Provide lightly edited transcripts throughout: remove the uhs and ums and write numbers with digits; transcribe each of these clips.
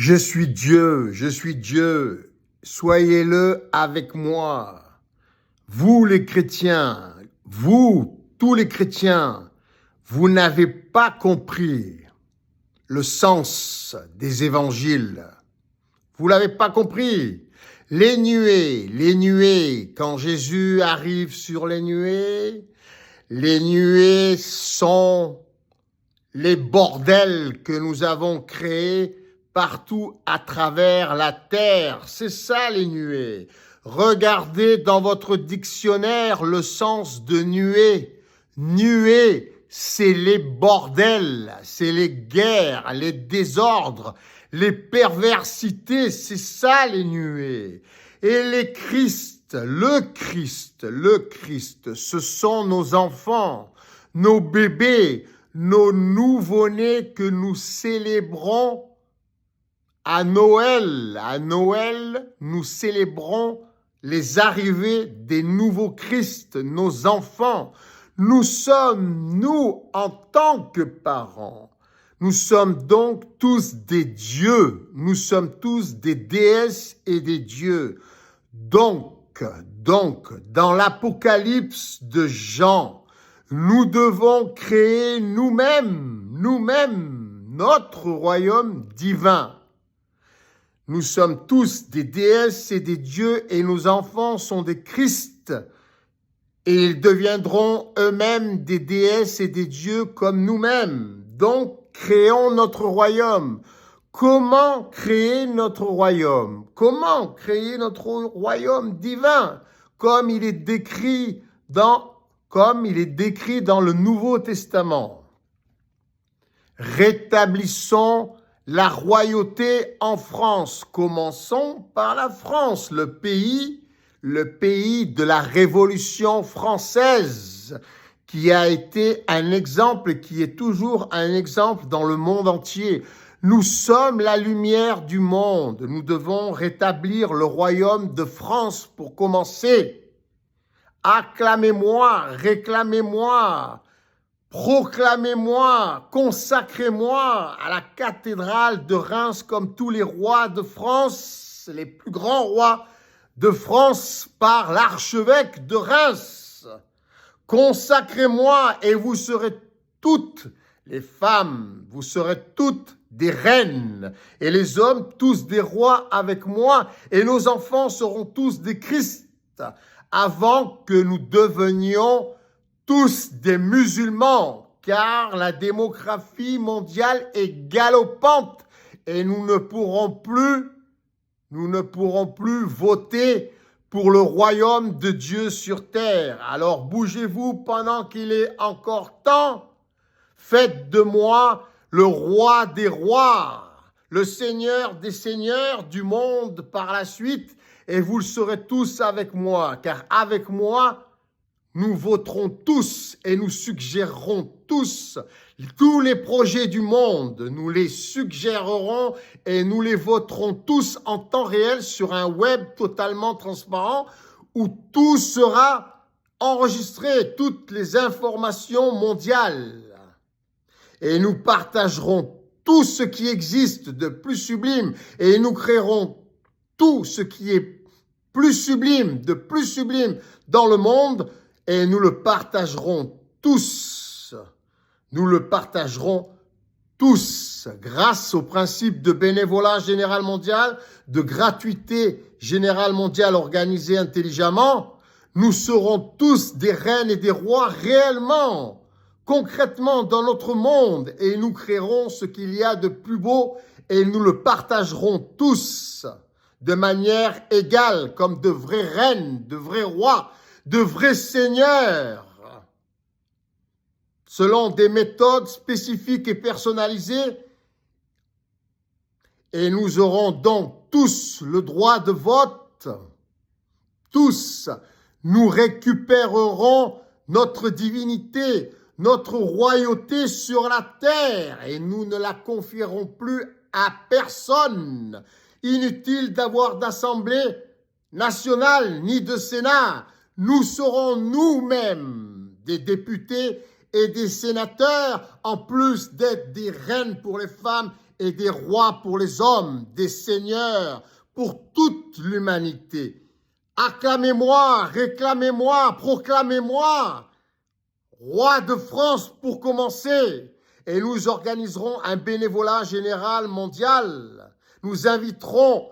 je suis Dieu, soyez-le avec moi. Vous les chrétiens, vous, tous les chrétiens, vous n'avez pas compris le sens des évangiles. Vous l'avez pas compris. Les nuées, quand Jésus arrive sur les nuées sont les bordels que nous avons créés partout à travers la terre. C'est ça les nuées. Regardez dans votre dictionnaire le sens de nuée. Nuée, c'est les bordels, c'est les guerres, les désordres, les perversités, c'est ça les nuées. Et le Christ, ce sont nos enfants, nos bébés, nos nouveau-nés que nous célébrons à Noël. À Noël, nous célébrons les arrivées des nouveaux Christ, nos enfants. Nous sommes, nous, en tant que parents, nous sommes donc tous des dieux. Nous sommes tous des déesses et des dieux. Donc, dans l'Apocalypse de Jean, nous devons créer nous-mêmes, notre royaume divin. Nous sommes tous des déesses et des dieux et nos enfants sont des Christ et ils deviendront eux-mêmes des déesses et des dieux comme nous-mêmes. Donc, créons notre royaume. Comment créer notre royaume? Comment créer notre royaume divin? Comme il est décrit dans le Nouveau Testament. Rétablissons la royauté en France. Commençons par la France, le pays de la Révolution française, qui a été un exemple, qui est toujours un exemple dans le monde entier. Nous sommes la lumière du monde. Nous devons rétablir le royaume de France pour commencer. Acclamez-moi, réclamez-moi, proclamez-moi, consacrez-moi à la cathédrale de Reims comme tous les rois de France, les plus grands rois de France par l'archevêque de Reims. Consacrez-moi et vous serez toutes les femmes, vous serez toutes des reines et les hommes tous des rois avec moi et nos enfants seront tous des Christ avant que nous devenions tous des musulmans, car la démographie mondiale est galopante et nous ne pourrons plus voter pour le royaume de Dieu sur terre. Alors bougez-vous pendant qu'il est encore temps. Faites de moi le roi des rois, le seigneur des seigneurs du monde par la suite, et vous le serez tous avec moi, car avec moi, nous voterons tous et nous suggérerons tous les projets du monde. Nous les suggérerons et nous les voterons tous en temps réel sur un web totalement transparent où tout sera enregistré, toutes les informations mondiales. Et nous partagerons tout ce qui existe de plus sublime et nous créerons tout ce qui est plus sublime, de plus sublime dans le monde et nous le partagerons tous. Nous le partagerons tous grâce au principe de bénévolat général mondial, de gratuité générale mondiale organisée intelligemment. Nous serons tous des reines et des rois réellement, concrètement dans notre monde et nous créerons ce qu'il y a de plus beau et nous le partagerons tous de manière égale comme de vraies reines, de vrais rois, de vrais seigneurs, selon des méthodes spécifiques et personnalisées. Et nous aurons donc tous le droit de vote. Tous, nous récupérerons notre divinité, notre royauté sur la terre et nous ne la confierons plus à personne. Inutile d'avoir d'assemblée nationale ni de Sénat. Nous serons nous-mêmes des députés et des sénateurs, en plus d'être des reines pour les femmes et des rois pour les hommes, des seigneurs pour toute l'humanité. Acclamez-moi, réclamez-moi, proclamez-moi, roi de France pour commencer. Et nous organiserons un bénévolat général mondial. Nous inviterons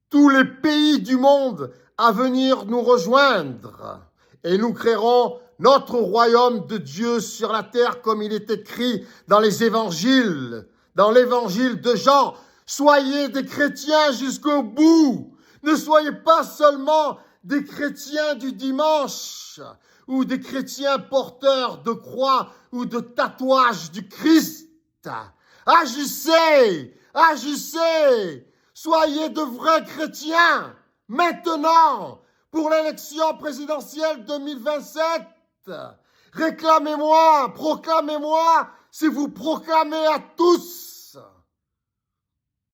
tous les pays du monde à venir nous rejoindre. Et nous créerons notre royaume de Dieu sur la terre comme il est écrit dans les évangiles, dans l'évangile de Jean. Soyez des chrétiens jusqu'au bout. Ne soyez pas seulement des chrétiens du dimanche ou des chrétiens porteurs de croix ou de tatouages du Christ. Agissez, agissez, soyez de vrais chrétiens maintenant pour l'élection présidentielle 2027. Réclamez-moi, proclamez-moi, si vous proclamez à tous